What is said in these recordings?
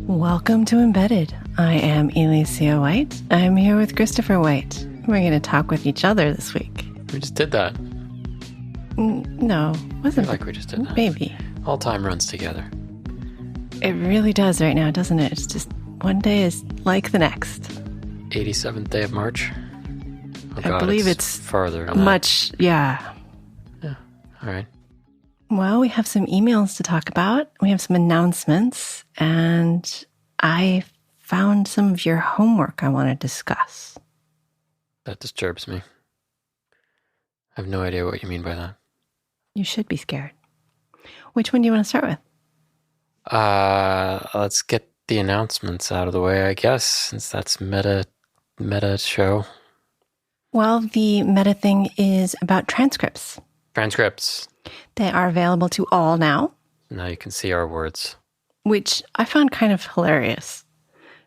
Welcome to Embedded. I am Elecia White. I'm here with Christopher White. We're going to talk with each other this week. We just did that. No, wasn't like we just did that. Maybe. All time runs together. It really does right now, doesn't it? It's just one day is like the next. 87th day of March. Oh, I God, believe it's farther than much, that. Yeah. All right. Well, we have some emails to talk about. We have some announcements, and I found some of your homework I want to discuss. That disturbs me. I have no idea what you mean by that. You should be scared. Which one do you want to start with? Let's get the announcements out of the way, I guess, since that's meta show. Well, the meta thing is about transcripts. Transcripts. They are available to all now. Now you can see our words. Which I found kind of hilarious.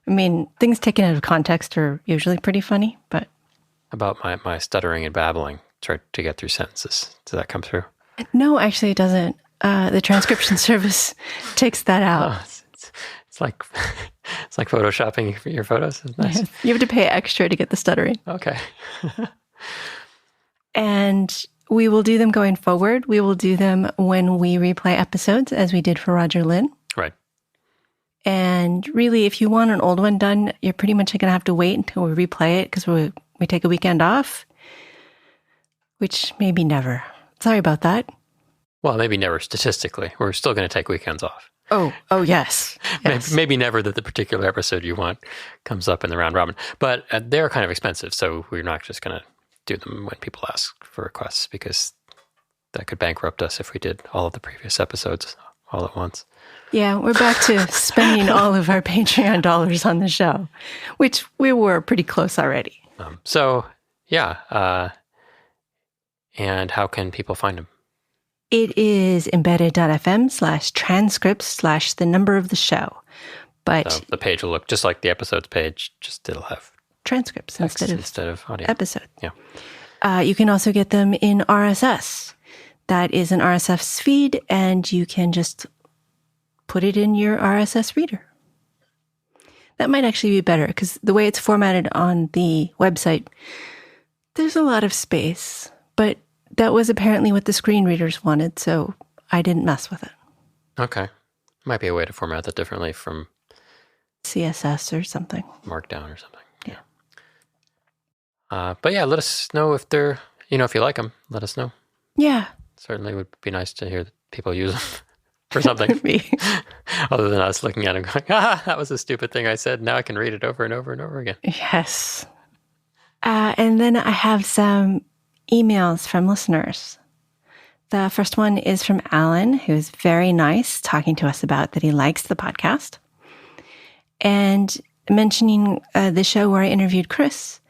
I mean, things taken out of context are usually pretty funny, but... About my stuttering and babbling, try to get through sentences. Does that come through? No, actually it doesn't. The transcription service takes that out. Oh, it's like photoshopping your photos. It's nice. Yes. You have to pay extra to get the stuttering. Okay. And we will do them going forward. We will do them when we replay episodes, as we did for Roger Lynn. Right. And really, if you want an old one done, you're pretty much going to have to wait until we replay it because we take a weekend off, which maybe never. Sorry about that. Well, maybe never statistically. We're still going to take weekends off. Oh, yes. Yes. Maybe never that the particular episode you want comes up in the round robin. But they're kind of expensive, so we're not just going to do them when people ask for requests, because that could bankrupt us if we did all of the previous episodes all at once. Yeah, we're back to spending all of our Patreon dollars on the show, which we were pretty close already. And how can people find them? It is embedded.fm/transcripts/ the number of the show. But so the page will look just like the episodes page, just it'll have transcripts instead of audio. Episode. Yeah. You can also get them in RSS. That is an RSS feed, and you can just put it in your RSS reader. That might actually be better, because the way it's formatted on the website, there's a lot of space, but that was apparently what the screen readers wanted, so I didn't mess with it. Okay. Might be a way to format that differently from CSS or something. Markdown or something. Yeah. But yeah, let us know if they're, if you like them, let us know. Yeah. Certainly would be nice to hear that people use them for something. Other than us looking at them going, that was a stupid thing I said. Now I can read it over and over and over again. Yes. And then I have some emails from listeners. The first one is from Alan, who's very nice, talking to us about that he likes the podcast. And mentioning the show where I interviewed Chris,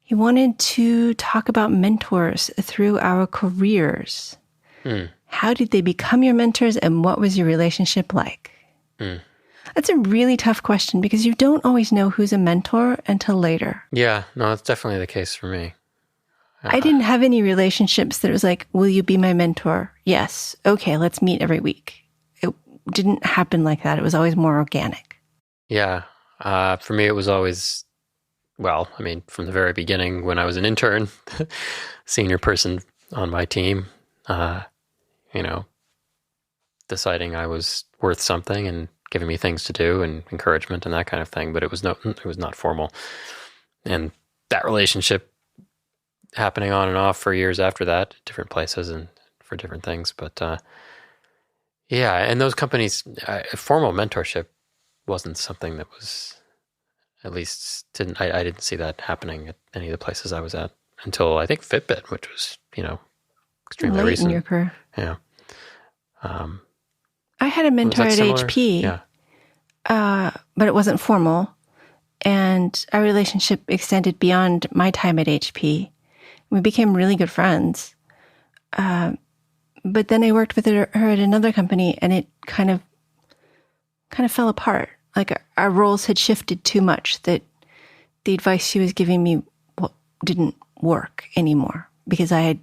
he wanted to talk about mentors through our careers. How did they become your mentors, and what was your relationship like? That's a really tough question, because you don't always know who's a mentor until later. Yeah, no, that's definitely the case for me. I didn't have any relationships that was like, will you be my mentor? Yes. Okay, let's meet every week. It didn't happen like that. It was always more organic. Yeah. For me, it was always, from the very beginning when I was an intern, senior person on my team, deciding I was worth something and giving me things to do and encouragement and that kind of thing. But it was not formal. And that relationship happening on and off for years after that, different places and for different things. But and those companies, formal mentorship wasn't something that was, at least I didn't see that happening at any of the places I was at until I think Fitbit, which was, extremely late recent. In your career. Yeah. I had a mentor at HP, but it wasn't formal. And our relationship extended beyond my time at HP. We became really good friends. But then I worked with her at another company, and it kind of fell apart. Like our roles had shifted too much, that the advice she was giving me didn't work anymore, because I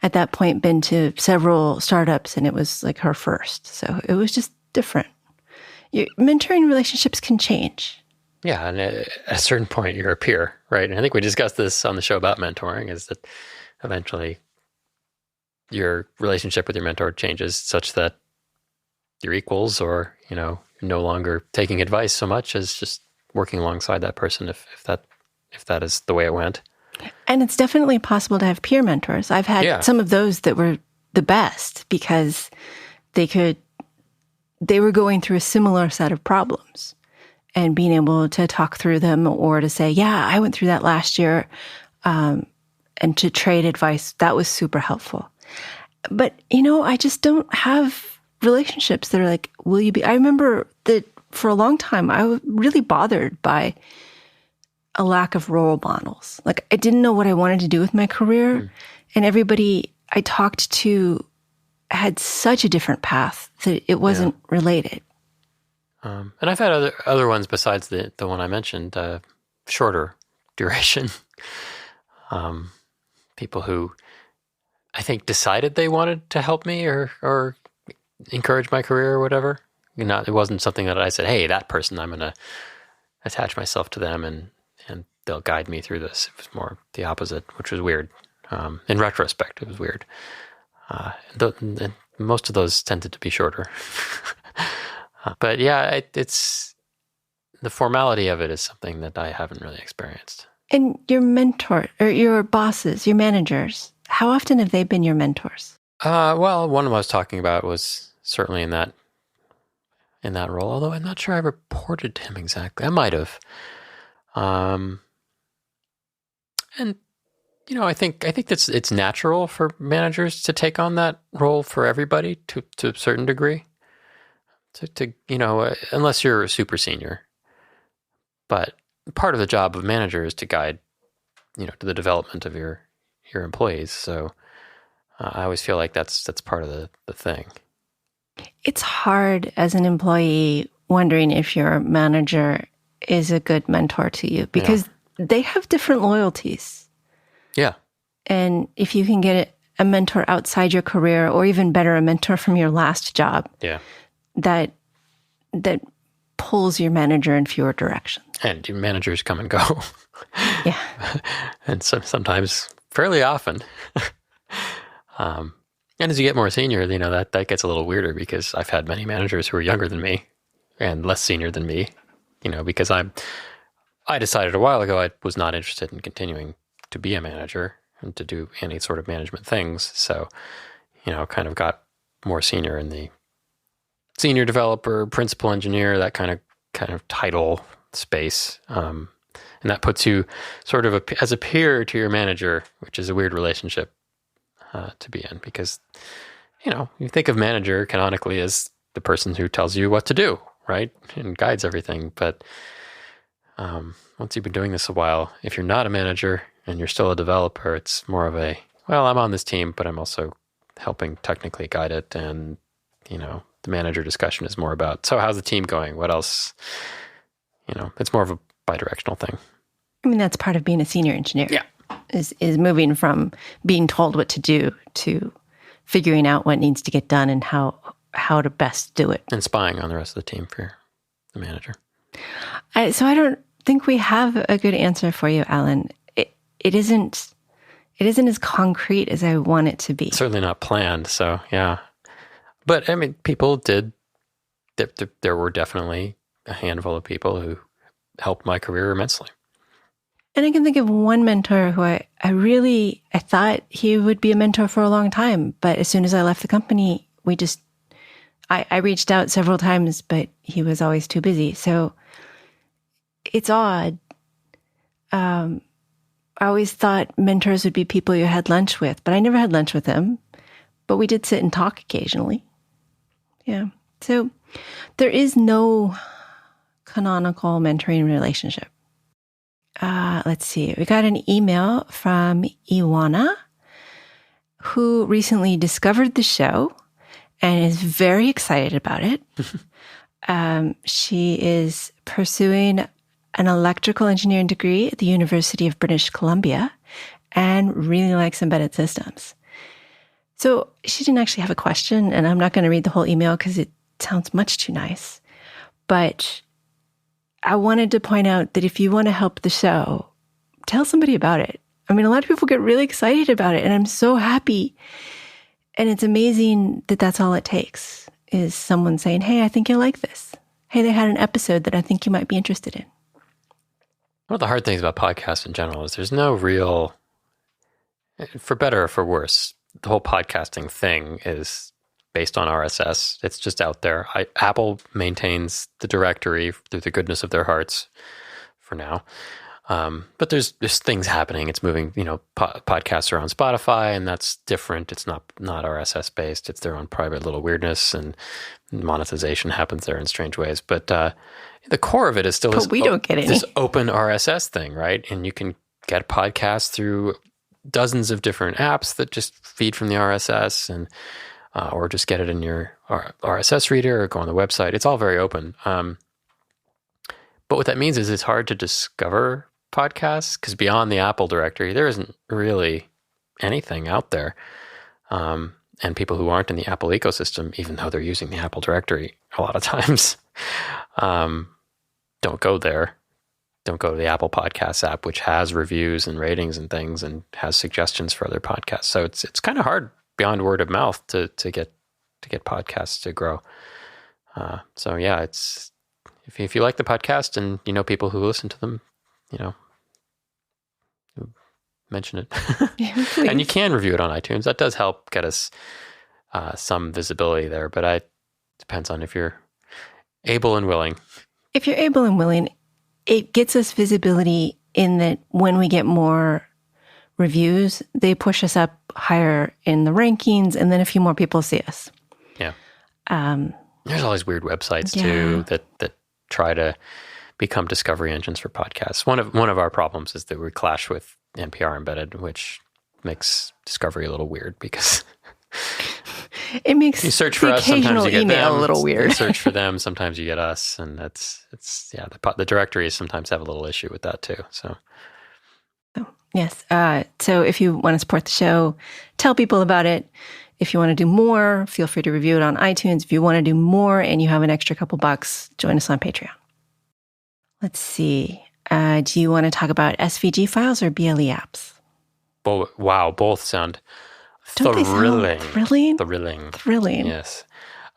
at that point been to several startups, and it was like her first. So it was just different. Your mentoring relationships can change. Yeah, and at a certain point, you're a peer, right? And I think we discussed this on the show about mentoring, is that eventually your relationship with your mentor changes such that you're equals, or, you're no longer taking advice so much as just working alongside that person if that is the way it went. And it's definitely possible to have peer mentors. I've had some of those that were the best because they were going through a similar set of problems, and being able to talk through them, or to say, yeah, I went through that last year, and to trade advice, that was super helpful. But, I just don't have relationships that are like, will you be? I remember that for a long time, I was really bothered by a lack of role models. Like, I didn't know what I wanted to do with my career. And everybody I talked to had such a different path that it wasn't related. And I've had other ones besides the one I mentioned, shorter duration. People who I think decided they wanted to help me or encourage my career or whatever. It wasn't something that I said, hey, that person, I'm going to attach myself to them and they'll guide me through this. It was more the opposite, which was weird. In retrospect, it was weird. And most of those tended to be shorter. But yeah, it's the formality of it is something that I haven't really experienced. And your mentor, or your bosses, your managers, how often have they been your mentors? Well, one of them I was talking about was certainly in that role, although I'm not sure I reported to him exactly. I might have. And I think it's natural for managers to take on that role for everybody to a certain degree. To unless you're a super senior. But part of the job of manager is to guide, to the development of your employees. So I always feel like that's part of the thing. It's hard as an employee wondering if your manager is a good mentor to you, because they have different loyalties. Yeah. And if you can get a mentor outside your career, or even better, a mentor from your last job, that pulls your manager in fewer directions. And your managers come and go. Yeah. And sometimes fairly often. And as you get more senior, that gets a little weirder, because I've had many managers who are younger than me and less senior than me, because I decided a while ago I was not interested in continuing to be a manager and to do any sort of management things. So, kind of got more senior in the senior developer, principal engineer, that kind of title space. And that puts you sort of as a peer to your manager, which is a weird relationship to be in, because, you think of manager canonically as the person who tells you what to do, right? And guides everything. But once you've been doing this a while, if you're not a manager and you're still a developer, it's more of I'm on this team, but I'm also helping technically guide it. And, the manager discussion is more about, so how's the team going? What else? It's more of a bidirectional thing. I mean, that's part of being a senior engineer. Yeah. Is moving from being told what to do to figuring out what needs to get done and how to best do it. And spying on the rest of the team for the manager. So I don't think we have a good answer for you, Alan. It isn't as concrete as I want it to be. Certainly not planned. So yeah. But I mean, people did. There were definitely a handful of people who helped my career immensely. And I can think of one mentor who I thought he would be a mentor for a long time. But as soon as I left the company, I reached out several times, but he was always too busy. So it's odd. I always thought mentors would be people you had lunch with, but I never had lunch with him. But we did sit and talk occasionally. Yeah. So there is no canonical mentoring relationship. Let's see. We got an email from Iwana, who recently discovered the show and is very excited about it. She is pursuing an electrical engineering degree at the University of British Columbia and really likes embedded systems. So she didn't actually have a question, and I'm not going to read the whole email because it sounds much too nice. But I wanted to point out that if you want to help the show, tell somebody about it. I mean, a lot of people get really excited about it, and I'm so happy. And it's amazing that that's all it takes, is someone saying, hey, I think you'll like this. Hey, they had an episode that I think you might be interested in. One of the hard things about podcasts in general is there's no real, for better or for worse, the whole podcasting thing is based on RSS. It's just out there. Apple maintains the directory through the goodness of their hearts for now. But there's things happening. It's moving, podcasts are on Spotify, and that's different. It's not RSS based. It's their own private little weirdness, and monetization happens there in strange ways. But the core of it is still we don't get any. This open RSS thing, right? And you can get podcasts through dozens of different apps that just feed from the RSS, and or just get it in your RSS reader or go on the website. It's all very open. But what that means is it's hard to discover podcasts because beyond the Apple directory, there isn't really anything out there. And people who aren't in the Apple ecosystem, even though they're using the Apple directory a lot of times, don't go there. Don't go to the Apple Podcasts app, which has reviews and ratings and things and has suggestions for other podcasts. So it's kind of hard beyond word of mouth to get podcasts to grow. So yeah, it's if you like the podcast and you know people who listen to them, mention it. Yeah, and you can review it on iTunes. That does help get us some visibility there, but it depends on if you're able and willing. If you're able and willing, it gets us visibility in that when we get more reviews, they push us up higher in the rankings, and then a few more people see us. Yeah. There's all these weird websites too that try to become discovery engines for podcasts. One of our problems is that we clash with NPR Embedded, which makes discovery a little weird because it makes you search for us, sometimes you get them. A little weird. You search for them, sometimes you get us, and the directories sometimes have a little issue with that too. So. Yes. So if you want to support the show, tell people about it. If you want to do more, feel free to review it on iTunes. If you want to do more and you have an extra couple bucks, join us on Patreon. Let's see. Do you want to talk about SVG files or BLE apps? Wow, both sound Don't thrilling. They sound thrilling? Thrilling. Yes.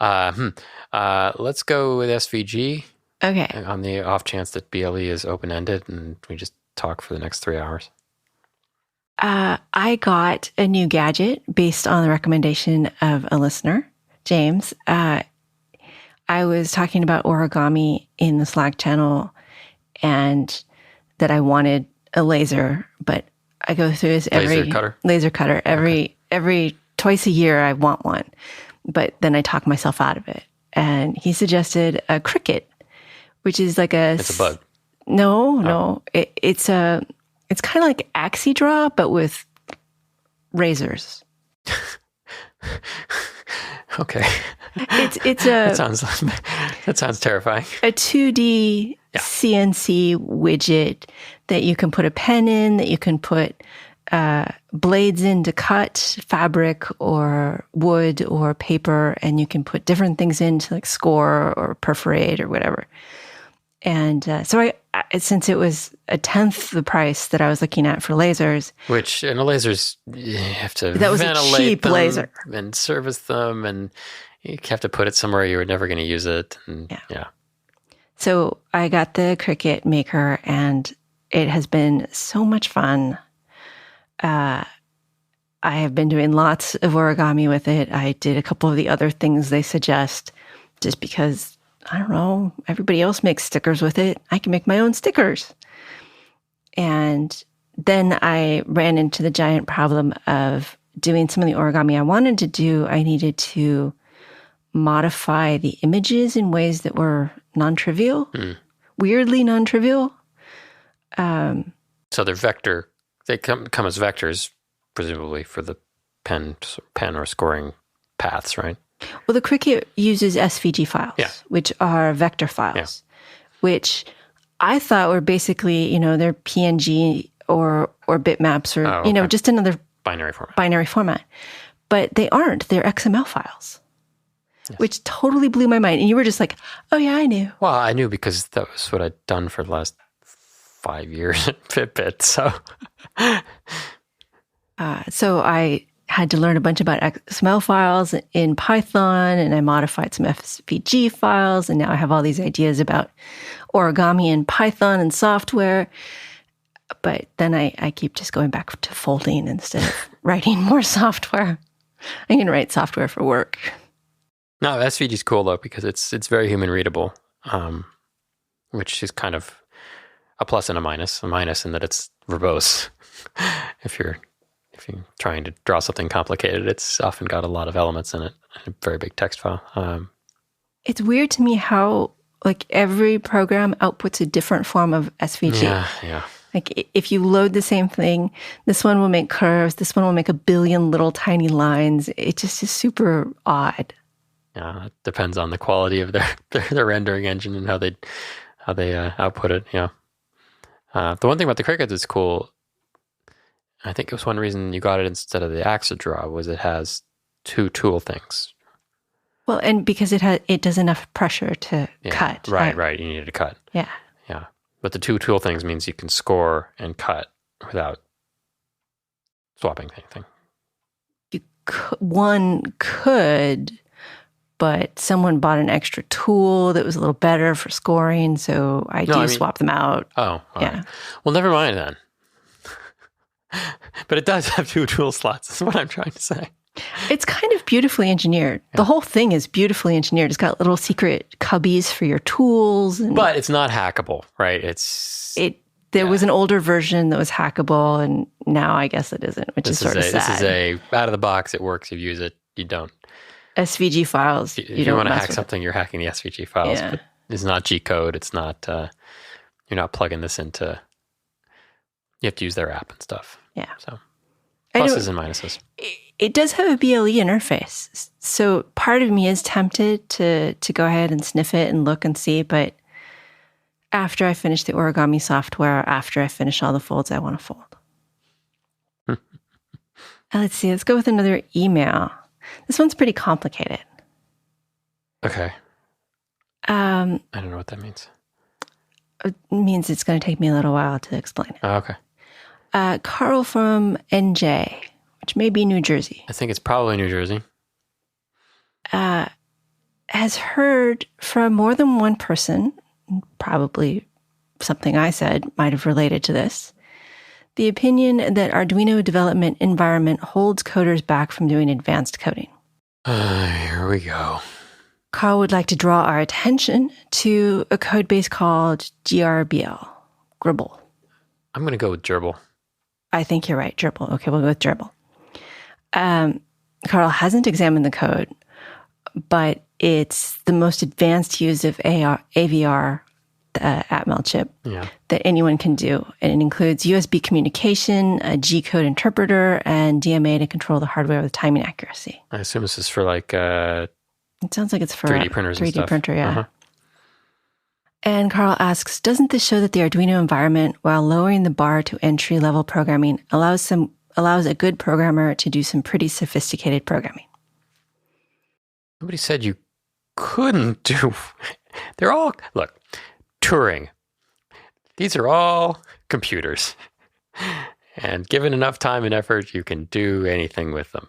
Let's go with SVG. Okay. On the off chance that BLE is open-ended and we just talk for the next 3 hours. I got a new gadget based on the recommendation of a listener, James. I was talking about origami in the Slack channel and that I wanted a laser, but I go through this laser cutter every twice a year. I want one, but then I talk myself out of it. And he suggested a Cricut, which is like it's a bug. No, it's kind of like AxiDraw, but with razors. Okay. It's that sounds terrifying. A 2D CNC widget that you can put a pen in, that you can put blades in to cut fabric or wood or paper, and you can put different things in to like score or perforate or whatever. And so I since it was a tenth the price that I was looking at for lasers. Which, and the lasers, you have to that was ventilate a cheap them laser. And service them, and you have to put it somewhere you were never going to use it. And yeah. So I got the Cricut Maker, and it has been so much fun. I have been doing lots of origami with it. I did a couple of the other things they suggest just because, I don't know, everybody else makes stickers with it. I can make my own stickers. And then I ran into the giant problem of doing some of the origami I wanted to do. I needed to modify the images in ways that were non-trivial, weirdly non-trivial. So they're vector. They come as vectors, presumably for the pen or scoring paths, right? Well, the Cricut uses SVG files, which are vector files, which I thought were basically, they're PNG or bitmaps or, just another binary format. but they aren't. They're XML files, which totally blew my mind. And you were just like, oh, yeah, I knew. Well, I knew because that was what I'd done for the last 5 years at Fitbit. So I had to learn a bunch about XML files in Python, and I modified some SVG files, and now I have all these ideas about origami in Python and software. But then I keep just going back to folding instead of writing more software. I can write software for work. No, SVG is cool though because it's very human readable, which is kind of a plus and a minus. A minus in that it's verbose. If you're trying to draw something complicated, it's often got a lot of elements in it. A very big text file. It's weird to me how like every program outputs a different form of SVG. Yeah. Like if you load the same thing, this one will make curves, this one will make a billion little tiny lines. It just is super odd. Yeah, it depends on the quality of their rendering engine and how they output it. Yeah. The one thing about the Cricut that's cool, I think it was one reason you got it instead of the Axodraw, was it has 2 tool things. Well, and because it does enough pressure to cut. Right. You need to cut. Yeah. But the 2 tool things means you can score and cut without swapping anything. One could, but someone bought an extra tool that was a little better for scoring, so I swap them out. Oh, yeah. Right. Well, never mind then. But it does have 2 tool slots, is what I'm trying to say. It's kind of beautifully engineered. Yeah. The whole thing is beautifully engineered. It's got little secret cubbies for your tools. But it's not hackable, right? There was an older version that was hackable, and now I guess it isn't, which is sort of sad. This is out of the box, it works, you use it, you don't. SVG files, if you want to hack something, you're hacking the SVG files. Yeah. But it's not G-code, it's not, you're not plugging this into, you have to use their app and stuff. Yeah. So pluses and minuses. It does have a BLE interface. So part of me is tempted to go ahead and sniff it and look and see. But after I finish the origami software, after I finish all the folds I want to fold. Let's see. Let's go with another email. This one's pretty complicated. Okay. I don't know what that means. It means it's going to take me a little while to explain it. Oh, okay. Carl from NJ, which may be New Jersey. I think it's probably New Jersey. Has heard from more than one person, probably something I said might have related to this, the opinion that Arduino development environment holds coders back from doing advanced coding. Here we go. Carl would like to draw our attention to a code base called GRBL, Gribble. I'm going to go with Gerbil. I think you're right, Gerbil. Okay, we'll go with Gerbil. Carl hasn't examined the code, but it's the most advanced use of AVR, the Atmel chip, that anyone can do. And it includes USB communication, a G-code interpreter, and DMA to control the hardware with timing accuracy. I assume this is for like... it sounds like it's for 3D printers 3D and stuff. Printer, yeah. Uh-huh. And Carl asks, doesn't this show that the Arduino environment, while lowering the bar to entry-level programming, allows a good programmer to do some pretty sophisticated programming? Nobody said you couldn't do... They're all... Look, Turing. These are all computers. And given enough time and effort, you can do anything with them.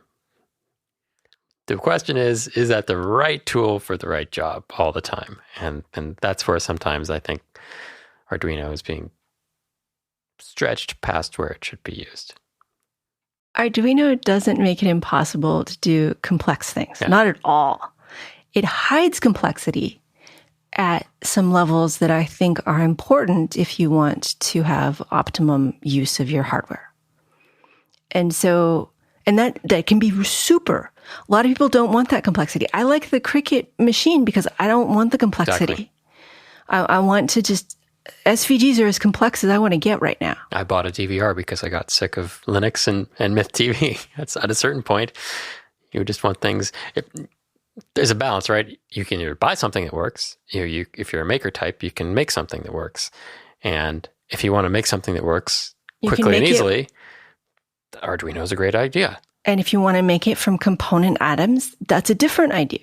The question is that the right tool for the right job all the time? And that's where sometimes I think Arduino is being stretched past where it should be used. Arduino doesn't make it impossible to do complex things. Not at all. It hides complexity at some levels that I think are important if you want to have optimum use of your hardware. And so, and that can be super. A lot of people don't want that complexity. I like the Cricut machine because I don't want the complexity. Exactly. I want to just, SVGs are as complex as I want to get right now. I bought a DVR because I got sick of Linux and Myth TV. That's at a certain point, you just want things. There's a balance, right? You can either buy something that works. If you're a maker type, you can make something that works. And if you want to make something that works quickly and easily, Arduino is a great idea. And if you want to make it from component atoms, that's a different idea.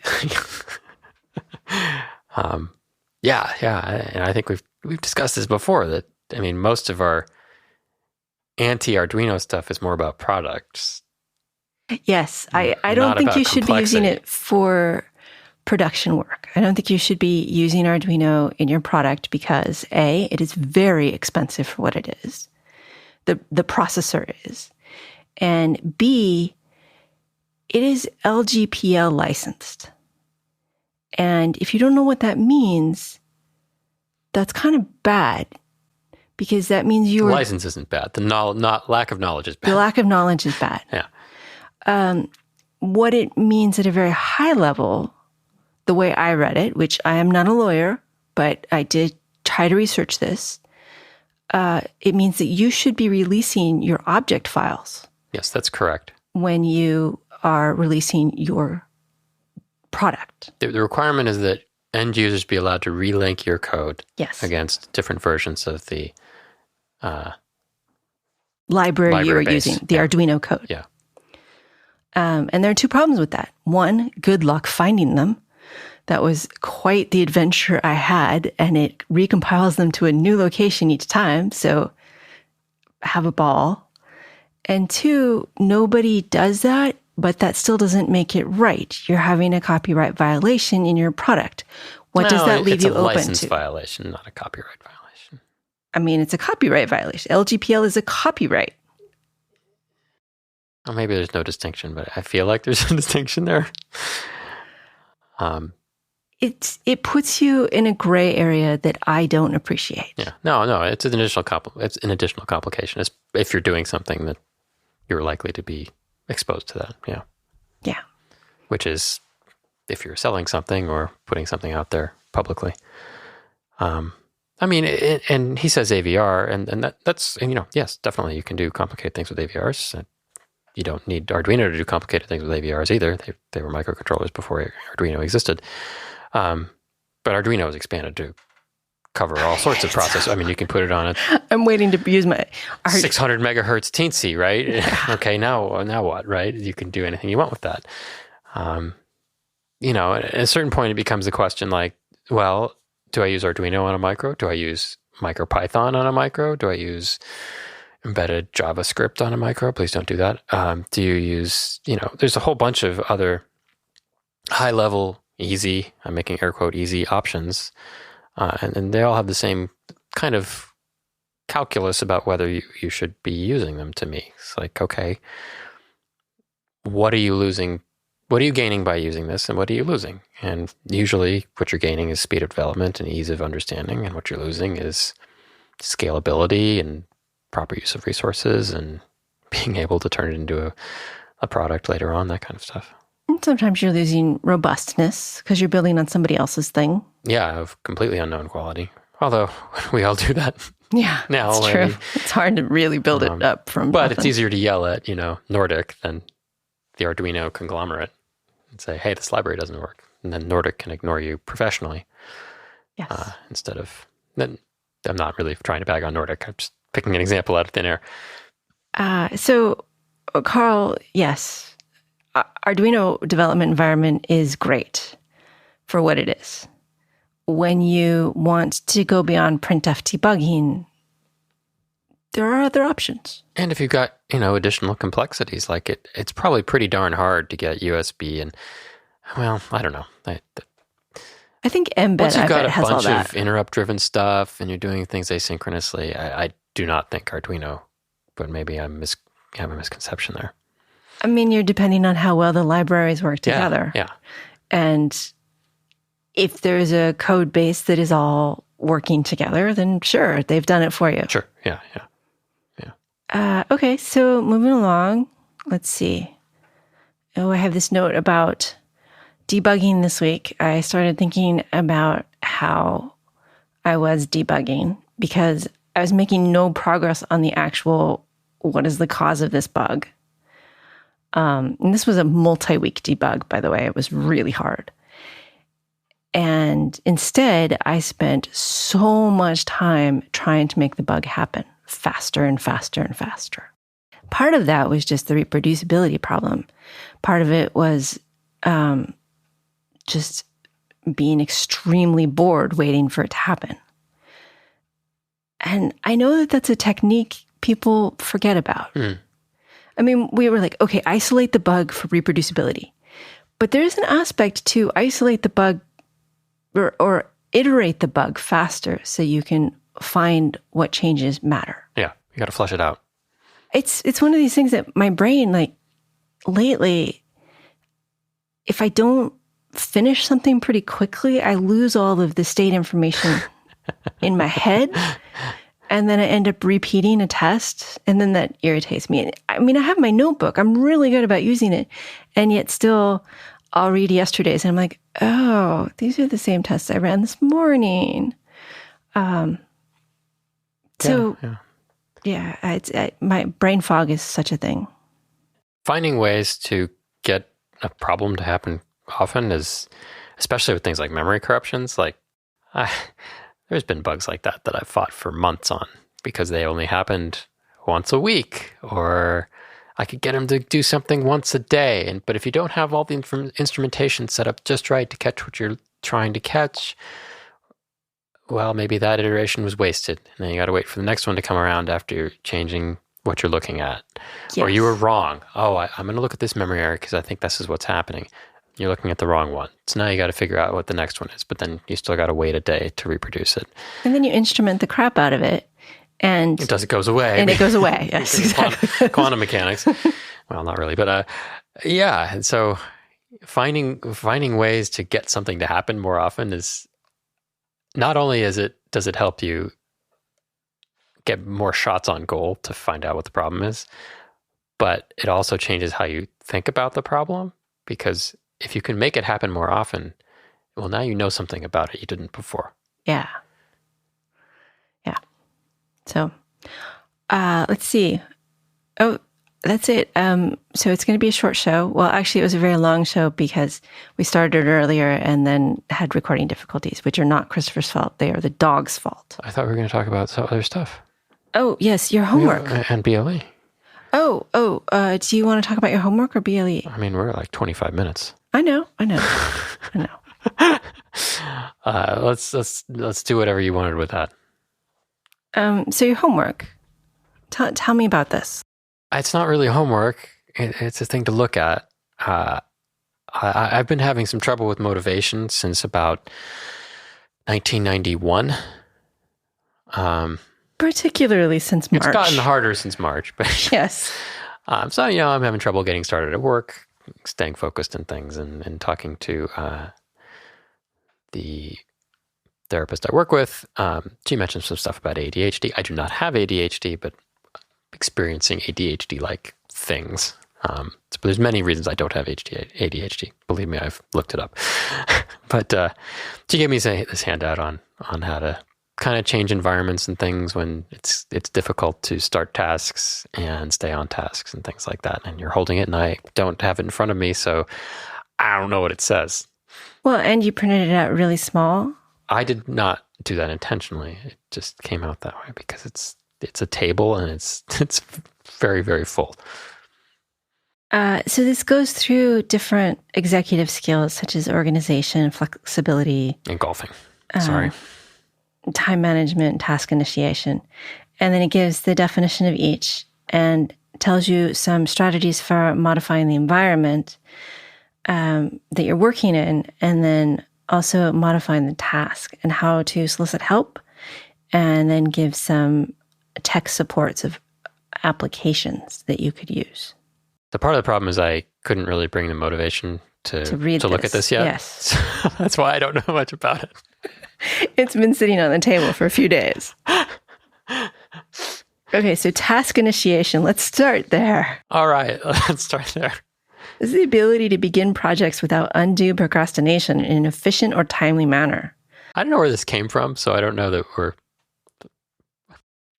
And I think we've discussed this before. That I mean, most of our anti-Arduino stuff is more about products. Yes, I don't think you should be using it for production work. I don't think you should be using Arduino in your product because A, it is very expensive for what it is. The processor is. And B, it is LGPL licensed. And if you don't know what that means, that's kind of bad because that means the license isn't bad. The lack of knowledge is bad. The lack of knowledge is bad. Yeah. What it means at a very high level, the way I read it, which I am not a lawyer, but I did try to research this, it means that you should be releasing your object files. Yes, that's correct. When you are releasing your product. The requirement is that end users be allowed to relink your code against different versions of the library you are using, the Arduino code. Yeah. And there are two problems with that. One, good luck finding them. That was quite the adventure I had, and it recompiles them to a new location each time, so have a ball. And two, nobody does that, but that still doesn't make it right. You're having a copyright violation in your product. What does that leave you open to? It's a license violation, not a copyright violation. I mean, it's a copyright violation. LGPL is a copyright. Well, maybe there's no distinction, but I feel like there's a distinction there. It puts you in a gray area that I don't appreciate. Yeah, no, it's an additional complication. It's if you're doing something that you're likely to be exposed to that. Yeah. Which is if you're selling something or putting something out there publicly. I mean, and he says AVR, and that's yes, definitely you can do complicated things with AVRs. You don't need Arduino to do complicated things with AVRs either. They were microcontrollers before Arduino existed. But Arduino has expanded to cover all sorts of processes. I mean, you can put it on I'm waiting to use my 600 megahertz teensy, right? Yeah. Okay, now what, right? You can do anything you want with that. At a certain point, it becomes a question like, well, do I use Arduino on a micro? Do I use MicroPython on a micro? Do I use embedded JavaScript on a micro? Please don't do that. Do you use, there's a whole bunch of other high-level, easy, I'm making air quote, easy options. And they all have the same kind of calculus about whether you should be using them to me. It's like, okay, what are you losing? What are you gaining by using this, and what are you losing? And usually what you're gaining is speed of development and ease of understanding, and what you're losing is scalability and proper use of resources and being able to turn it into a product later on, that kind of stuff. And sometimes you're losing robustness because you're building on somebody else's thing. Yeah, of completely unknown quality. Although we all do that. Yeah, now it's true. It's hard to really build it up from But nothing. It's easier to yell at, Nordic than the Arduino conglomerate and say, hey, this library doesn't work. And then Nordic can ignore you professionally. Yes. Instead of, then I'm not really trying to bag on Nordic. I'm just picking an example out of thin air. So, Carl, yes, Arduino development environment is great for what it is. When you want to go beyond printf debugging, there are other options. And if you've got, additional complexities, like it's probably pretty darn hard to get USB and, well, I don't know. I think Mbed, once you've got a has all bunch that. of interrupt-driven stuff and you're doing things asynchronously, I do not think Arduino, but maybe I have a misconception there. I mean, you're depending on how well the libraries work together. Yeah. And if there's a code base that is all working together, then sure, they've done it for you. Sure. Yeah. Okay, so moving along, let's see. Oh, I have this note about debugging this week. I started thinking about how I was debugging because I was making no progress on the actual, what is the cause of this bug? And this was a multi-week debug, by the way. It was really hard. And instead, I spent so much time trying to make the bug happen faster and faster and faster. Part of that was just the reproducibility problem. Part of it was just being extremely bored waiting for it to happen. And I know that that's a technique people forget about. I mean, we were like, okay, isolate the bug for reproducibility. But there's an aspect to isolate the bug or iterate the bug faster so you can find what changes matter. Yeah, you got to flesh it out. It's one of these things that my brain, like, lately, if I don't finish something pretty quickly, I lose all of the state information in my head. And then I end up repeating a test, and then that irritates me. I mean, I have my notebook. I'm really good about using it. And yet still, I'll read yesterday's, and I'm like, oh, these are the same tests I ran this morning. My brain fog is such a thing. Finding ways to get a problem to happen often is, especially with things like memory corruptions, like there's been bugs like that I've fought for months on because they only happened once a week, or I could get them to do something once a day. But if you don't have all the instrumentation set up just right to catch what you're trying to catch, well, maybe that iteration was wasted. And then you got to wait for the next one to come around after you're changing what you're looking at. Yes. Or you were wrong. Oh, I'm going to look at this memory error because I think this is what's happening. You're looking at the wrong one. So now you got to figure out what the next one is, but then you still got to wait a day to reproduce it. And then you instrument the crap out of it. And it goes away. And it goes away. Yes, exactly. Quantum mechanics. Well, not really, but yeah. And so finding ways to get something to happen more often is not only does it help you get more shots on goal to find out what the problem is, but it also changes how you think about the problem, because if you can make it happen more often, well, now you know something about it you didn't before. Yeah. Yeah. So, let's see. Oh, that's it. So it's going to be a short show. Well, actually, it was a very long show because we started earlier and then had recording difficulties, which are not Christopher's fault. They are the dog's fault. I thought we were going to talk about some other stuff. Oh, yes, your homework. And BLE. Oh, do you want to talk about your homework or BLE? I mean, we're at like 25 minutes. I know. Let's do whatever you wanted with that. So your homework. Tell me about this. It's not really homework. It's a thing to look at. I've been having some trouble with motivation since about 1991. Particularly since March. It's gotten harder since March, but yes. So I'm having trouble getting started at work, staying focused in things, and talking to the therapist I work with. She mentioned some stuff about ADHD. I do not have ADHD, but experiencing ADHD-like things. So there's many reasons I don't have ADHD. Believe me, I've looked it up. But she gave me this handout on how to kind of change environments and things when it's difficult to start tasks and stay on tasks and things like that. And you're holding it, and I don't have it in front of me, so I don't know what it says. Well, and you printed it out really small. I did not do that intentionally. It just came out that way because it's a table and it's very, very full. So this goes through different executive skills such as organization, flexibility, and golfing. Sorry. Time management, task initiation. And then it gives the definition of each and tells you some strategies for modifying the environment that you're working in, and then also modifying the task and how to solicit help, and then give some tech supports of applications that you could use. The part of the problem is I couldn't really bring the motivation to look at this yet. Yes. So that's why I don't know much about it. It's been sitting on the table for a few days. Okay, so task initiation. Let's start there. All right, let's start there. This is the ability to begin projects without undue procrastination in an efficient or timely manner. I don't know where this came from, so I don't know that we're...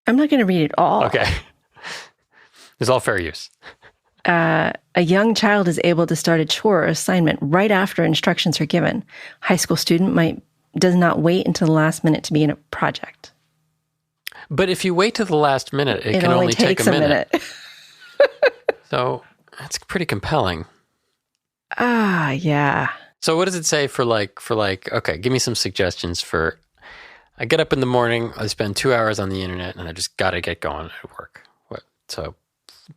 I'm not going to read it all. Okay. It's all fair use. A young child is able to start a chore or assignment right after instructions are given. High school student does not wait until the last minute to begin a project. But if you wait till the last minute, it can only take a minute. So that's pretty compelling. Ah, yeah. So what does it say for okay, give me some suggestions for, I get up in the morning, I spend 2 hours on the internet, and I just got to get going at work. So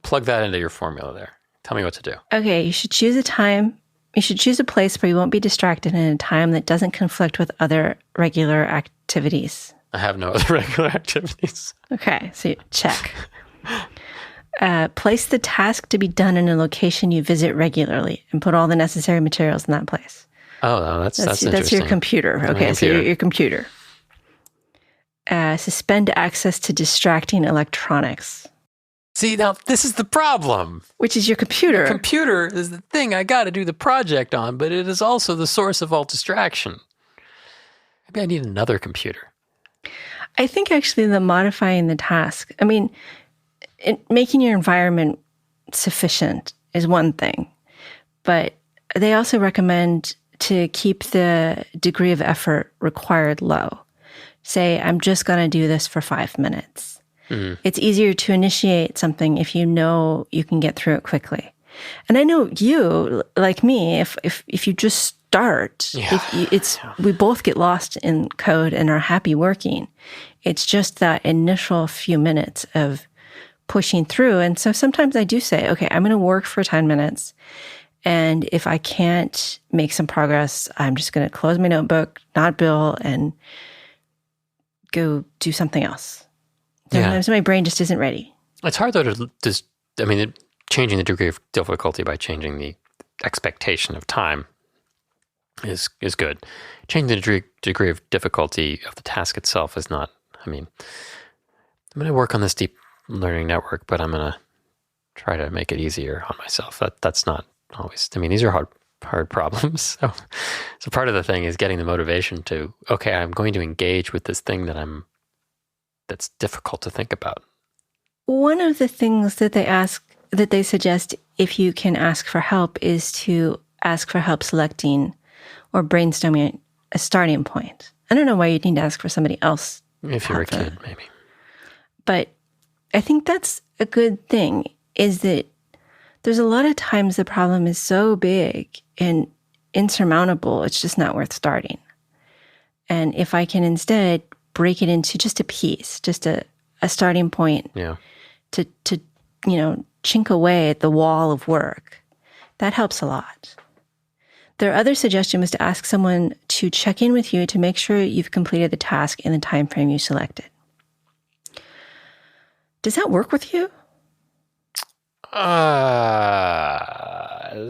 plug that into your formula there. Tell me what to do. Okay, you should choose a time. You should choose a place where you won't be distracted in a time that doesn't conflict with other regular activities. I have no other regular activities. Okay, so check. Place the task to be done in a location you visit regularly and put all the necessary materials in that place. Oh, no, that's interesting. That's your computer. Okay, so your computer. Suspend access to distracting electronics. See, now this is the problem. Which is your computer. The computer is the thing I got to do the project on, but it is also the source of all distraction. Maybe I need another computer. I think actually the modifying the task, I mean, making your environment sufficient is one thing, but they also recommend to keep the degree of effort required low. Say, I'm just going to do this for 5 minutes. It's easier to initiate something if you know you can get through it quickly. And I know you, like me, if you just start, we both get lost in code and are happy working. It's just that initial few minutes of pushing through. And so sometimes I do say, okay, I'm going to work for 10 minutes. And if I can't make some progress, I'm just going to close my notebook, not bill, and go do something else. Sometimes my brain just isn't ready. It's hard, though, to just, changing the degree of difficulty by changing the expectation of time is good. Changing the degree of difficulty of the task itself is not, I'm going to work on this deep learning network, but I'm going to try to make it easier on myself. That's not always, these are hard problems. So part of the thing is getting the motivation to, okay, I'm going to engage with this thing that's difficult to think about. One of the things that they suggest if you can ask for help is to ask for help selecting or brainstorming a starting point. I don't know why you'd need to ask for somebody else. If you're a kid, maybe. But I think that's a good thing, is that there's a lot of times the problem is so big and insurmountable, it's just not worth starting. And if I can instead break it into just a piece, just a starting point to chink away at the wall of work, that helps a lot. Their other suggestion was to ask someone to check in with you to make sure you've completed the task in the time frame you selected. Does that work with you?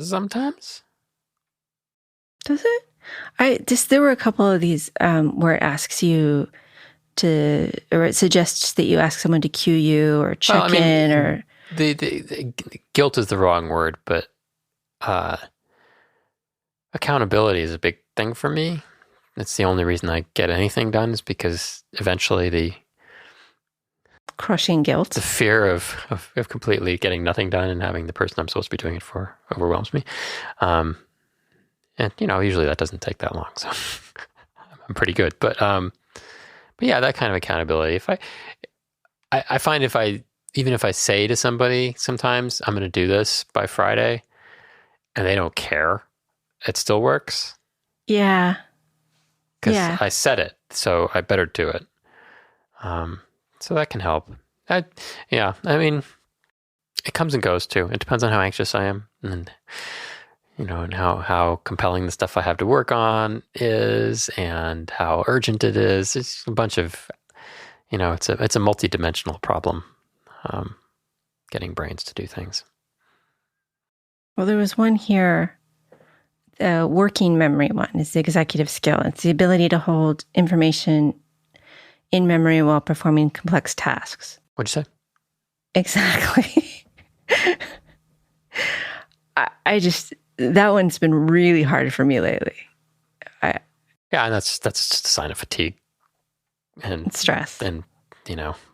Sometimes. Does it? There were a couple of these where it asks you to, or it suggests that you ask someone to cue you or check in, or the guilt is the wrong word, but accountability is a big thing for me. It's the only reason I get anything done, is because eventually the crushing guilt, the fear of completely getting nothing done and having the person I'm supposed to be doing it for overwhelms me. And usually that doesn't take that long, so I'm pretty good. But yeah, that kind of accountability. If I find even if I say to somebody sometimes I'm going to do this by Friday, and they don't care, it still works. Yeah. Because I said it, so I better do it. So that can help. It comes and goes too. It depends on how anxious I am, and and how compelling the stuff I have to work on is, and how urgent it is. It's a bunch of, it's a multi-dimensional problem, getting brains to do things. Well, there was one here, the working memory one is the executive skill. It's the ability to hold information in memory while performing complex tasks. What'd you say? Exactly. That one's been really hard for me lately. And that's just a sign of fatigue and stress, and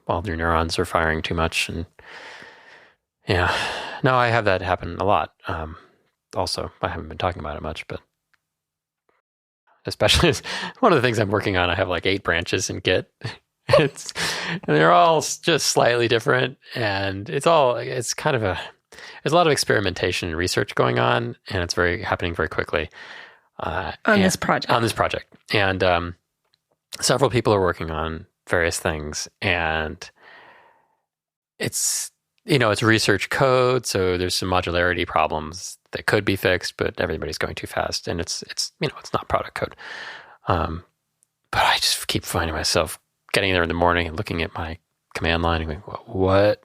all your neurons are firing too much, and no, I have that happen a lot. Also, I haven't been talking about it much, but especially one of the things I'm working on, I have like 8 branches in Git, They're all just slightly different, and it's kind of there's a lot of experimentation and research going on, and it's happening very quickly. On this project. And several people are working on various things, and it's research code, so there's some modularity problems that could be fixed, but everybody's going too fast, and it's not product code. But I just keep finding myself getting there in the morning and looking at my command line and going, what?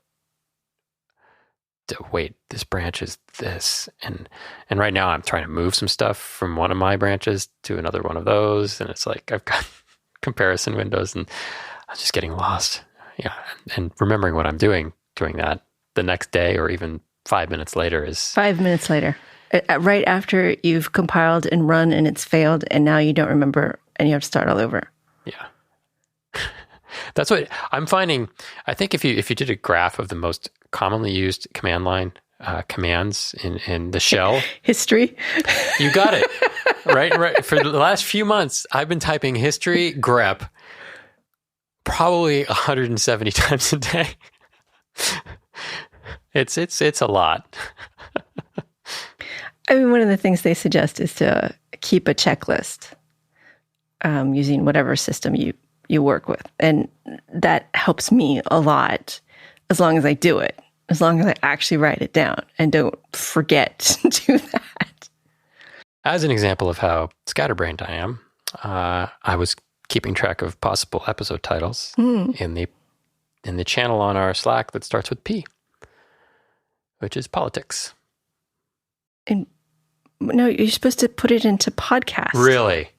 Wait, this branch is this. And right now I'm trying to move some stuff from one of my branches to another one of those. And it's like, I've got comparison windows and I'm just getting lost. Yeah. And remembering what I'm doing that the next day or even 5 minutes later is... 5 minutes later. Right after you've compiled and run and it's failed and now you don't remember and you have to start all over. Yeah. That's what I'm finding. I think if you did a graph of the most commonly used command line commands in the shell. History. You got it. Right. For the last few months, I've been typing history grep probably 170 times a day. It's a lot. I mean, one of the things they suggest is to keep a checklist using whatever system you work with. And that helps me a lot as long as I do it, as long as I actually write it down and don't forget to do that. As an example of how scatterbrained I am, I was keeping track of possible episode titles in the channel on our Slack that starts with P, which is politics. And no, you're supposed to put it into podcast. Really?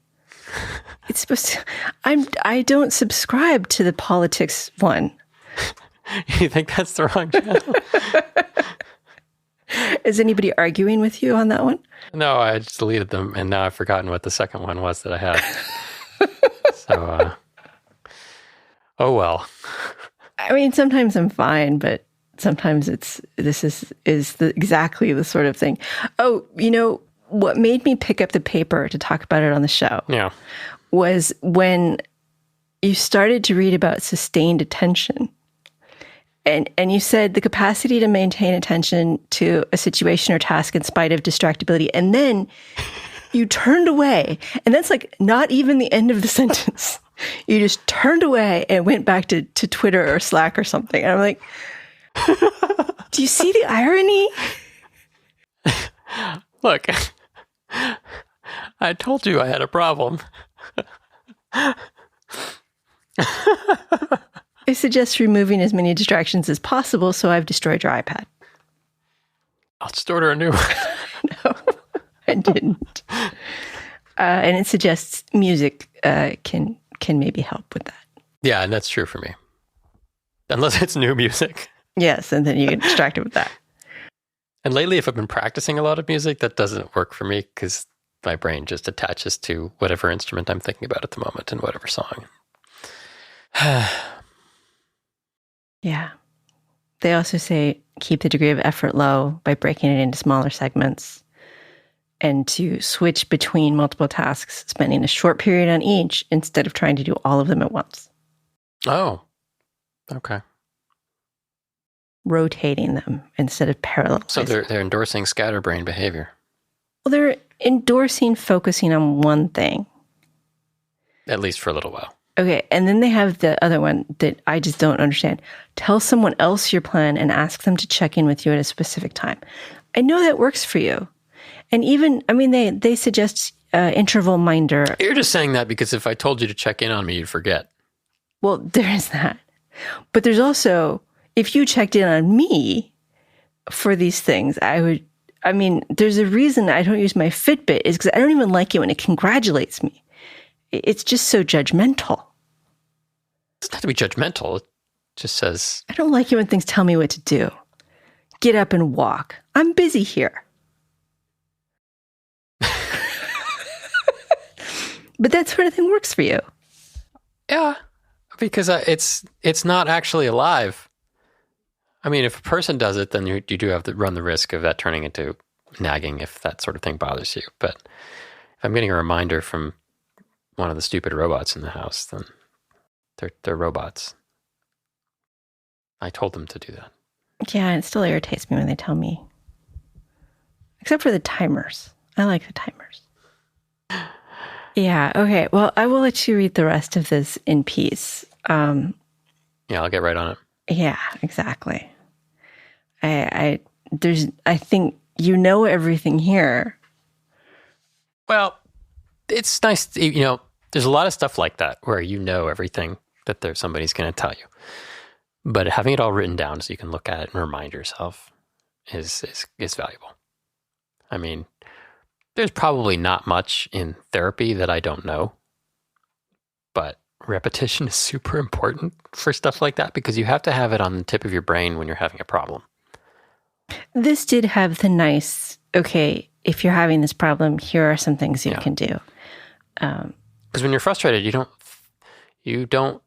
It's supposed to. I don't subscribe to the politics one. You think that's the wrong channel? Is anybody arguing with you on that one? No, I just deleted them, and now I've forgotten what the second one was that I had. So, oh well. I mean, sometimes I'm fine, but sometimes this is exactly the sort of thing. Oh, what made me pick up the paper to talk about it on the show was when you started to read about sustained attention. And you said the capacity to maintain attention to a situation or task in spite of distractibility. And then you turned away. And that's like not even the end of the sentence. You just turned away and went back to Twitter or Slack or something. And I'm like, do you see the irony? Look, I told you I had a problem. I suggest removing as many distractions as possible, so I've destroyed your iPad. I'll just order a new one. No, I didn't. And it suggests music can maybe help with that. Yeah, and that's true for me. Unless it's new music. Yes, and then you get distracted with that. And lately, if I've been practicing a lot of music, that doesn't work for me because my brain just attaches to whatever instrument I'm thinking about at the moment and whatever song. Yeah. They also say keep the degree of effort low by breaking it into smaller segments and to switch between multiple tasks, spending a short period on each instead of trying to do all of them at once. Oh, okay. Rotating them instead of parallel. So they're endorsing scatterbrain behavior. Well, they're endorsing focusing on one thing. At least for a little while. Okay, and then they have the other one that I just don't understand. Tell someone else your plan and ask them to check in with you at a specific time. I know that works for you. And even, I mean, they suggest interval minder. You're just saying that because if I told you to check in on me, you'd forget. Well, there is that. But there's also, if you checked in on me for these things, there's a reason I don't use my Fitbit is because I don't even like it when it congratulates me. It's just so judgmental. It doesn't have to be judgmental. It just says... I don't like it when things tell me what to do. Get up and walk. I'm busy here. But that sort of thing works for you. Yeah, because it's not actually alive. I mean, if a person does it, then you do have to run the risk of that turning into nagging if that sort of thing bothers you. But if I'm getting a reminder from one of the stupid robots in the house, then They're robots. I told them to do that. Yeah, and it still irritates me when they tell me. Except for the timers. I like the timers. Yeah, okay. Well, I will let you read the rest of this in peace. Yeah, I'll get right on it. Yeah, exactly. I think you know everything here. Well, it's nice, there's a lot of stuff like that where you know everything that somebody's going to tell you. But having it all written down so you can look at it and remind yourself is valuable. I mean, there's probably not much in therapy that I don't know, but repetition is super important for stuff like that because you have to have it on the tip of your brain when you're having a problem. This did have the nice, okay, if you're having this problem, here are some things you can do. Because when you're frustrated, you don't,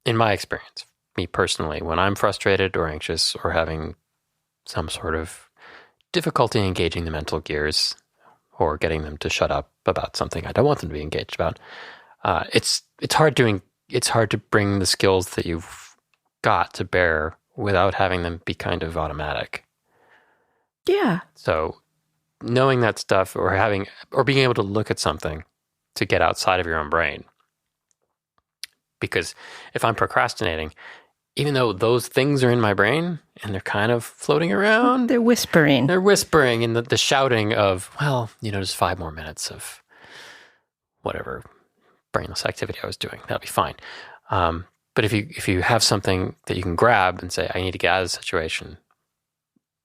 in my experience, me personally, when I'm frustrated or anxious or having some sort of difficulty engaging the mental gears or getting them to shut up about something I don't want them to be engaged about, it's hard to bring the skills that you've got to bear without having them be kind of automatic. Yeah. So knowing that stuff or being able to look at something to get outside of your own brain. Because if I'm procrastinating, even though those things are in my brain and they're kind of floating around. They're whispering. They're whispering in the shouting of, well, just 5 more minutes of whatever brainless activity I was doing. That'll be fine. But if you have something that you can grab and say, I need to get out of the situation,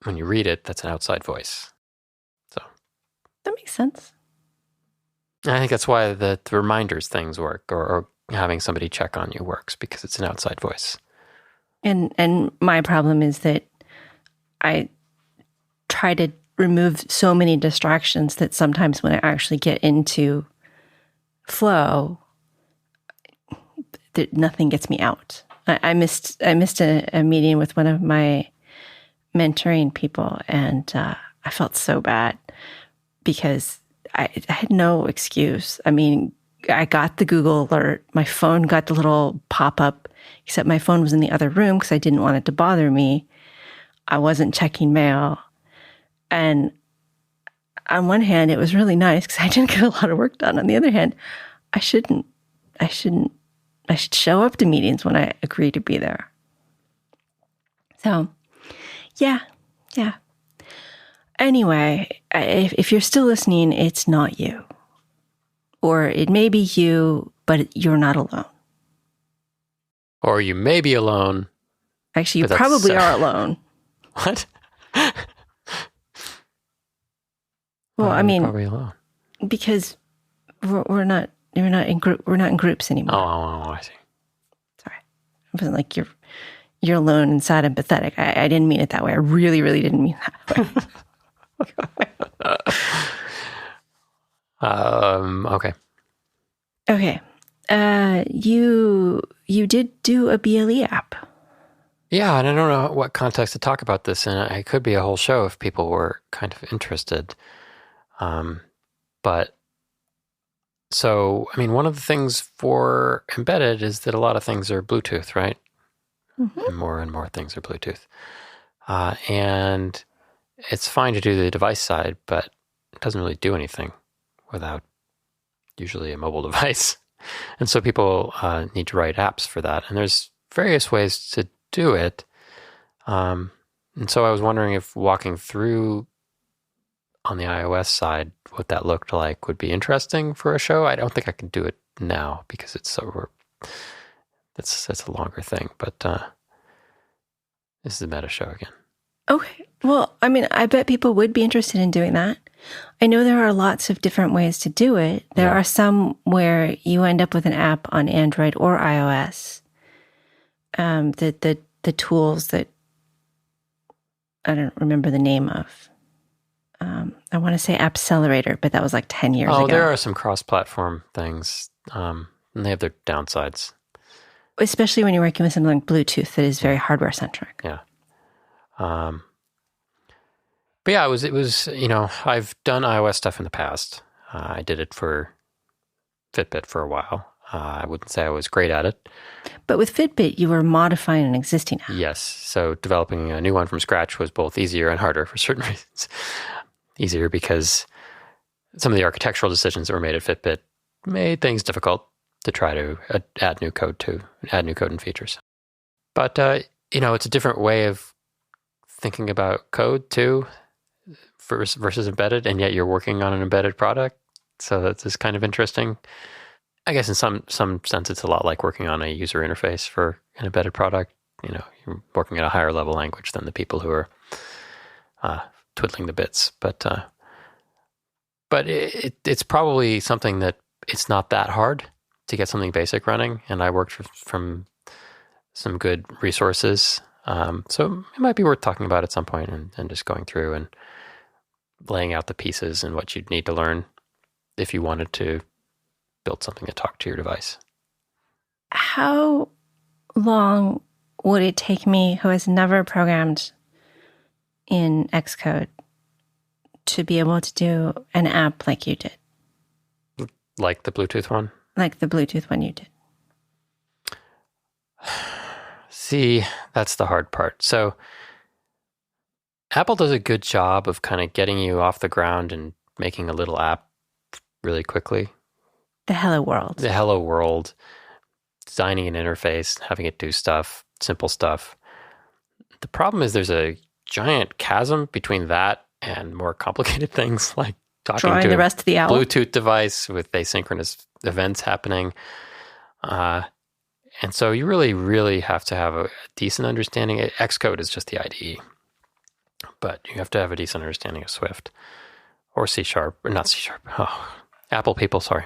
when you read it, that's an outside voice. So that makes sense. I think that's why the reminders things work or having somebody check on you works because it's an outside voice. And my problem is that I try to remove so many distractions that sometimes when I actually get into flow, that nothing gets me out. I missed a meeting with one of my mentoring people, and I felt so bad because I had no excuse. I mean, I got the Google alert. My phone got the little pop-up, except my phone was in the other room because I didn't want it to bother me. I wasn't checking mail. And on one hand, it was really nice because I didn't get a lot of work done. On the other hand, I should show up to meetings when I agree to be there. So, yeah. Anyway, if you're still listening, it's not you. Or it may be you, but you're not alone. Or you may be alone. Actually, you probably are alone. What? Well, I mean, probably alone because we're not in groups anymore. Oh, I see. Sorry, it wasn't like you're alone and sad and pathetic. I didn't mean it that way. I really, really didn't mean that way. Okay. Okay. You did do a BLE app. Yeah, and I don't know what context to talk about this in. It could be a whole show if people were kind of interested. But so, I mean, one of the things for embedded is that a lot of things are Bluetooth, right? Mm-hmm. And more things are Bluetooth. And it's fine to do the device side, but it doesn't really do anything without usually a mobile device. And so people need to write apps for that. And there's various ways to do it. And so I was wondering if walking through on the iOS side what that looked like would be interesting for a show. I don't think I can do it now because it's that's a longer thing. But this is a meta show again. Okay. Well, I mean, I bet people would be interested in doing that. I know there are lots of different ways to do it. There are some where you end up with an app on Android or iOS. The tools that I don't remember the name of. I want to say Appcelerator, but that was like 10 years ago. Oh, there are some cross-platform things, and they have their downsides. Especially when you're working with something like Bluetooth that is very hardware-centric. Yeah. But yeah, it was, I've done iOS stuff in the past. I did it for Fitbit for a while. I wouldn't say I was great at it. But with Fitbit, you were modifying an existing app. Yes. So developing a new one from scratch was both easier and harder for certain reasons. Easier because some of the architectural decisions that were made at Fitbit made things difficult to try to add new code and features. But, it's a different way of thinking about code too, versus embedded, and yet you're working on an embedded product. So that's just kind of interesting. I guess in some sense, it's a lot like working on a user interface for an embedded product. You're working at a higher level language than the people who are twiddling the bits. But it's probably something that it's not that hard to get something basic running. And I worked from some good resources. So it might be worth talking about at some point and just going through and laying out the pieces and what you'd need to learn if you wanted to build something that talked to your device. How long would it take me, who has never programmed in Xcode, to be able to do an app like you did? Like the Bluetooth one? Like the Bluetooth one you did. See, that's the hard part. So Apple does a good job of kind of getting you off the ground and making a little app really quickly. The Hello World. The Hello World, designing an interface, having it do stuff, simple stuff. The problem is there's a giant chasm between that and more complicated things like talking Drawing to the rest of the owl. Bluetooth device with asynchronous events happening. And so you really, really have to have a decent understanding. Xcode is just the IDE, but you have to have a decent understanding of Swift or C#, or not C#. Oh, Apple people, sorry.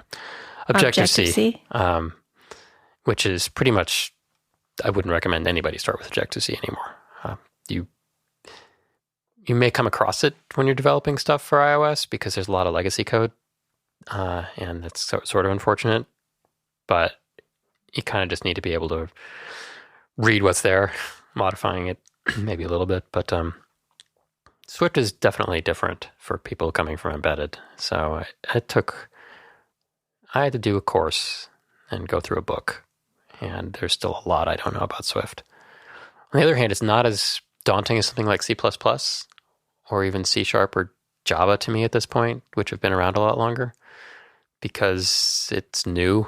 Objective-C, which is pretty much, I wouldn't recommend anybody start with Objective-C anymore. You may come across it when you're developing stuff for iOS because there's a lot of legacy code, and it's sort of unfortunate, but you kind of just need to be able to read what's there, modifying it maybe a little bit, but Swift is definitely different for people coming from embedded. So I had to do a course and go through a book, and there's still a lot I don't know about Swift. On the other hand, it's not as daunting as something like C++ or even C# or Java to me at this point, which have been around a lot longer, because it's new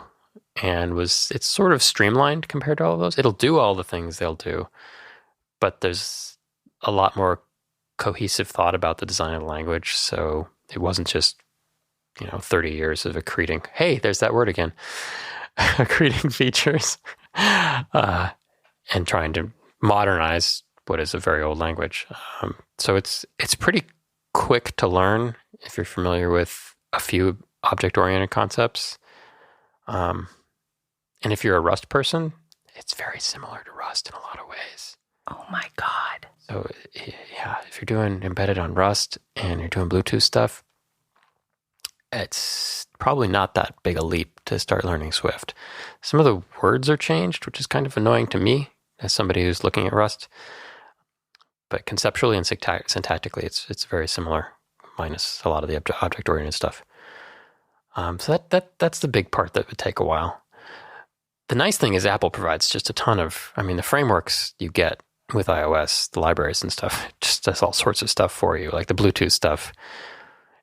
and it's sort of streamlined compared to all of those. It'll do all the things they'll do, but there's a lot more cohesive thought about the design of the language. So it wasn't just 30 years of accreting. Hey, there's that word again. Accreting features and trying to modernize what is a very old language. So it's pretty quick to learn if you're familiar with a few object-oriented concepts. And if you're a Rust person, it's very similar to Rust in a lot of ways. Oh my God. So yeah, if you're doing embedded on Rust and you're doing Bluetooth stuff, it's probably not that big a leap to start learning Swift. Some of the words are changed, which is kind of annoying to me as somebody who's looking at Rust. But conceptually and syntactically, it's very similar, minus a lot of the object-oriented stuff. So that's the big part that would take a while. The nice thing is Apple provides just a ton of, the frameworks you get with iOS, the libraries and stuff, it just does all sorts of stuff for you, like the Bluetooth stuff.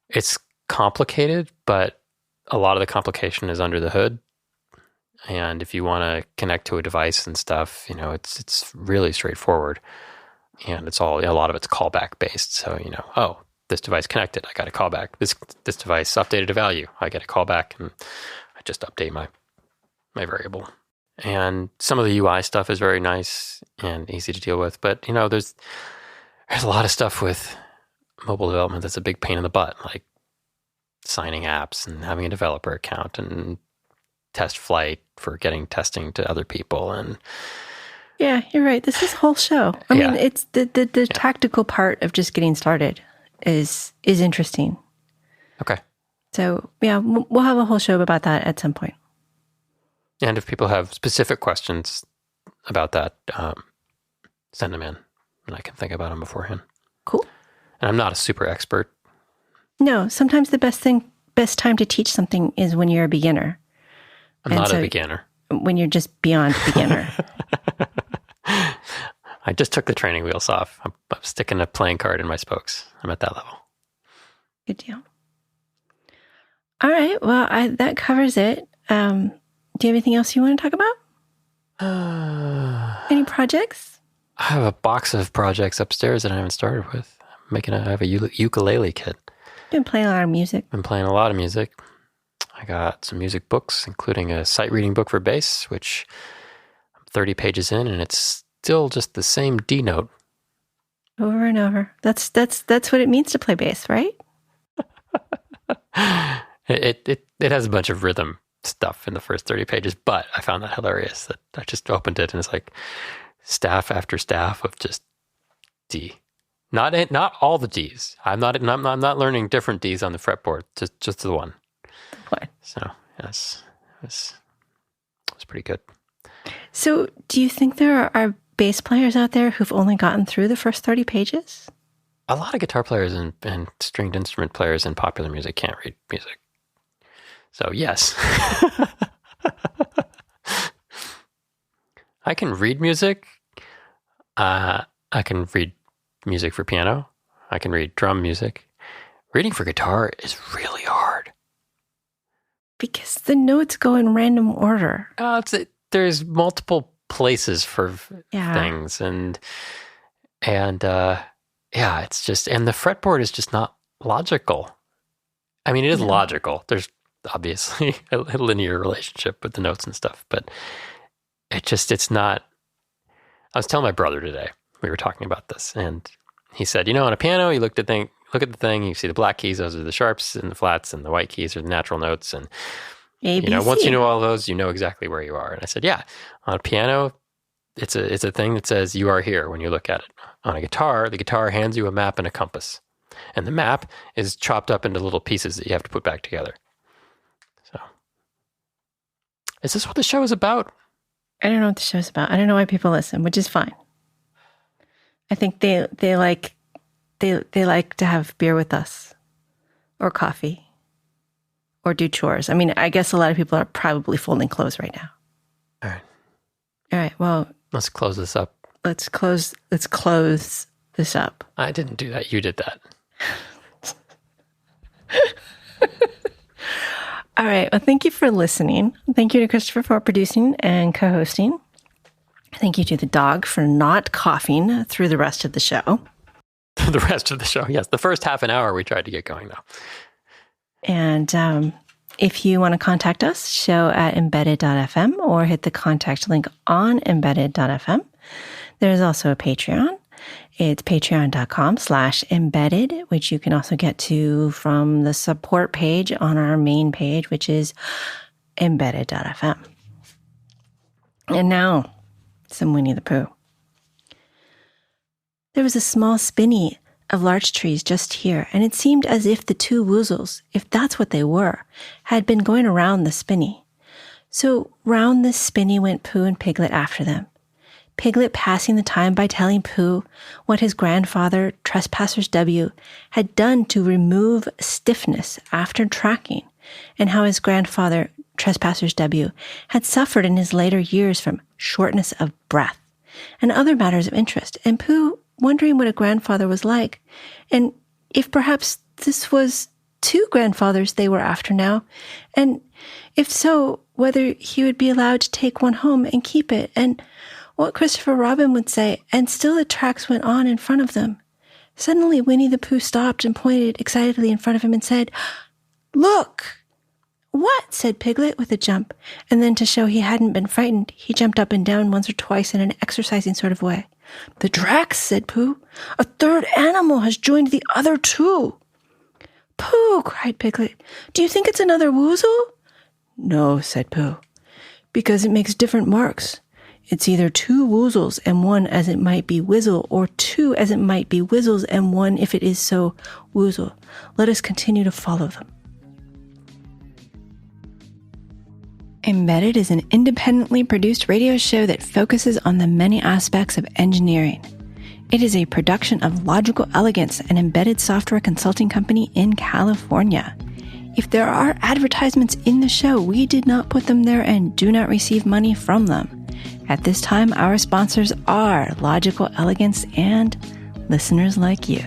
It's complicated, but a lot of the complication is under the hood. And if you want to connect to a device and stuff, it's really straightforward. And it's all, a lot of it's callback based. So, oh, this device connected, I got a callback. This device updated a value, I get a callback, and I just update my variable. And some of the UI stuff is very nice and easy to deal with. But, there's a lot of stuff with mobile development that's a big pain in the butt, like signing apps and having a developer account and test flight for getting testing to other people. And yeah, you're right. This is a whole show. I mean, it's the tactical part of just getting started is interesting. Okay. So yeah, we'll have a whole show about that at some point. And if people have specific questions about that, send them in and I can think about them beforehand. Cool. And I'm not a super expert. No, sometimes the best time to teach something is when you're a beginner. I'm not a beginner. When you're just beyond beginner. I just took the training wheels off. I'm sticking a playing card in my spokes. I'm at that level. Good deal. All right. Well, that covers it. Do you have anything else you want to talk about? Any projects? I have a box of projects upstairs that I haven't started with. I have a ukulele kit. Been playing a lot of music. Been playing a lot of music. I got some music books, including a sight reading book for bass, which I'm 30 pages in, and it's still just the same D note. Over and over. That's what it means to play bass, right? It has a bunch of rhythm stuff in the first 30 pages, but I found that hilarious that I just opened it and it's like staff after staff of just D. Not all the Ds. I'm not learning different Ds on the fretboard. Just the one. What? So yes, it was pretty good. So, do you think there are bass players out there who've only gotten through the first 30 pages? A lot of guitar players and stringed instrument players in popular music can't read music. So yes, I can read music. I can read music for piano. I can read drum music. Reading for guitar is really hard. Because the notes go in random order. There's multiple places for things. And it's just, and the fretboard is just not logical. I mean, it is logical. There's obviously a linear relationship with the notes and stuff, but it's not. I was telling my brother today, we were talking about this, and he said, on a piano, you look at the thing, you see the black keys, those are the sharps and the flats, and the white keys are the natural notes. And, once you know all those, you know exactly where you are. And I said, yeah, on a piano, it's a thing that says you are here when you look at it. On a guitar, the guitar hands you a map and a compass. And the map is chopped up into little pieces that you have to put back together. So, is this what the show is about? I don't know what the show's about. I don't know why people listen, which is fine. I think they like to have beer with us, or coffee, or do chores. I mean, I guess a lot of people are probably folding clothes right now. All right. Well, let's close this up. Let's close this up. I didn't do that. You did that. All right. Well, thank you for listening. Thank you to Christopher for producing and co-hosting. Thank you to the dog for not coughing through the rest of the show. The rest of the show, yes. The first half an hour we tried to get going, though. And if you want to contact us, show at embedded.fm or hit the contact link on embedded.fm. There's also a Patreon. It's patreon.com/embedded, which you can also get to from the support page on our main page, which is embedded.fm. And now, some Winnie the Pooh. There was a small spinney of larch trees just here, and it seemed as if the two woozles, if that's what they were, had been going around the spinney. So round this spinney went Pooh and Piglet after them. Piglet passing the time by telling Pooh what his grandfather, Trespassers W, had done to remove stiffness after tracking, and how his grandfather, Trespassers W, had suffered in his later years from shortness of breath, and other matters of interest, and Pooh wondering what a grandfather was like, and if perhaps this was two grandfathers they were after now, and if so, whether he would be allowed to take one home and keep it, and what Christopher Robin would say, and still the tracks went on in front of them. Suddenly Winnie the Pooh stopped and pointed excitedly in front of him and said, "Look!" "What?" said Piglet with a jump, and then to show he hadn't been frightened, he jumped up and down once or twice in an exercising sort of way. "The tracks," said Pooh. "A third animal has joined the other two." "Pooh!" cried Piglet. "Do you think it's another woozle?" "No," said Pooh, "because it makes different marks. It's either two woozles and one as it might be whizzle, or two as it might be whizzles and one, if it is so, woozle. Let us continue to follow them." Embedded is an independently produced radio show that focuses on the many aspects of engineering. It is a production of Logical Elegance, an embedded software consulting company in California. If there are advertisements in the show, we did not put them there and do not receive money from them. At this time, our sponsors are Logical Elegance and listeners like you.